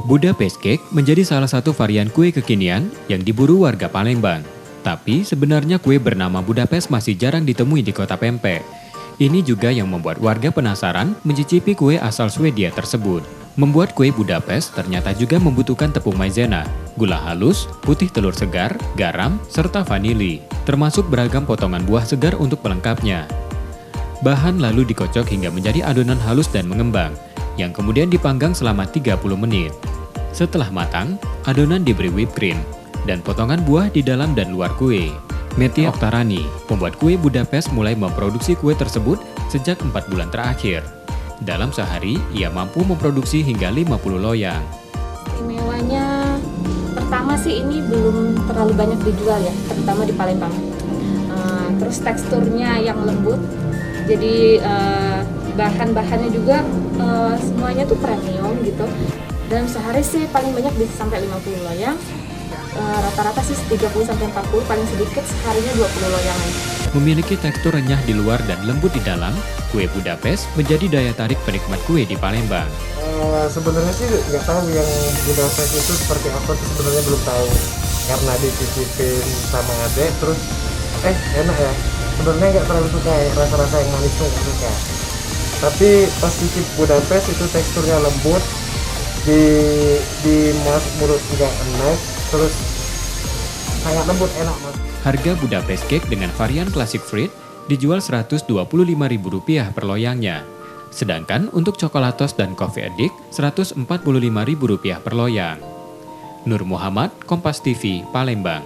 Budapest Cake menjadi salah satu varian kue kekinian yang diburu warga Palembang. Tapi sebenarnya kue bernama Budapest masih jarang ditemui di kota Pempek. Ini juga yang membuat warga penasaran mencicipi kue asal Swedia tersebut. Membuat kue Budapest ternyata juga membutuhkan tepung maizena, gula halus, putih telur segar, garam, serta vanili, termasuk beragam potongan buah segar untuk pelengkapnya. Bahan lalu dikocok hingga menjadi adonan halus dan mengembang, yang kemudian dipanggang selama 30 menit. Setelah matang, adonan diberi whipped cream dan potongan buah di dalam dan luar kue. Metia Oktarani, pembuat kue Budapest, mulai memproduksi kue tersebut sejak 4 bulan terakhir. Dalam sehari, ia mampu memproduksi hingga 50 loyang. Istimewanya, pertama sih ini belum terlalu banyak dijual ya, terutama di Palembang. Terus teksturnya yang lembut, jadi bahan-bahannya juga semuanya tuh premium gitu. Dalam sehari sih paling banyak bisa sampai 50 loyang. Rata-rata sih 30-40, paling sedikit seharinya 20 loyangan. Memiliki tekstur renyah di luar dan lembut di dalam, kue Budapest menjadi daya tarik penikmat kue di Palembang. Sebenarnya sih nggak tahu yang Budapest itu seperti apa, sebenarnya belum tahu. Karena dicicipin sama adek, terus enak ya. Sebenarnya nggak terlalu suka ya, rasa-rasa yang manis tuh nggak suka. Tapi pas cicip Budapest itu teksturnya lembut, di mulut nggak enak, terus sangat lembut, enak mas. Harga Budapest Cake dengan varian Classic Fruit dijual Rp125.000 per loyangnya. Sedangkan untuk Coklatos dan Coffee Addict Rp145.000 per loyang. Nur Muhammad, Kompas TV, Palembang.